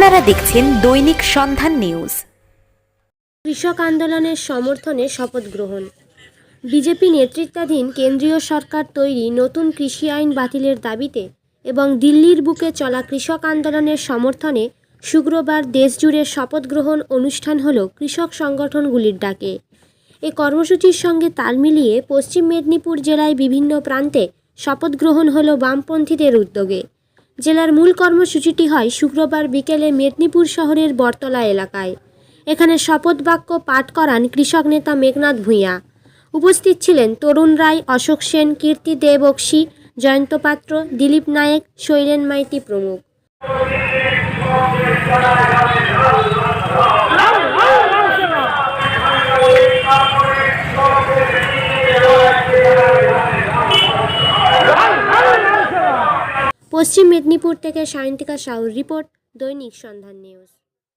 আপনারা দেখছেন দৈনিক সন্ধান নিউজ। কৃষক আন্দোলনের সমর্থনে শপথ গ্রহণ। বিজেপি নেতৃত্বাধীন কেন্দ্রীয় সরকার তৈরি নতুন কৃষি আইন বাতিলের দাবিতে এবং দিল্লির বুকে চলা কৃষক আন্দোলনের সমর্থনে শুক্রবার দেশজুড়ে শপথ গ্রহণ অনুষ্ঠান হলো কৃষক সংগঠনগুলির ডাকে। এ কর্মসূচির সঙ্গে তাল মিলিয়ে পশ্চিম মেদিনীপুর জেলায় বিভিন্ন প্রান্তে শপথ গ্রহণ হলো বামপন্থীদের উদ্যোগে। জেলার মূল কর্মসূচিটি হয় শুক্রবার বিকেলে মেদিনীপুর শহরের বটতলা এলাকায়। এখানে শপথ বাক্য পাঠ করান কৃষক নেতা মেঘনাথ ভূঁইয়া। উপস্থিত ছিলেন তরুণ রায়, অশোক সেন, কীর্তি দে বক্সী, জয়ন্ত পাত্র, দিলীপ নায়েক, শৈলেন মাইতি প্রমুখ। পশ্চিম মেদিনীপুর থেকে সায়ন্তিকা সাহুর রিপোর্ট, দৈনিক সন্ধান নিউজ।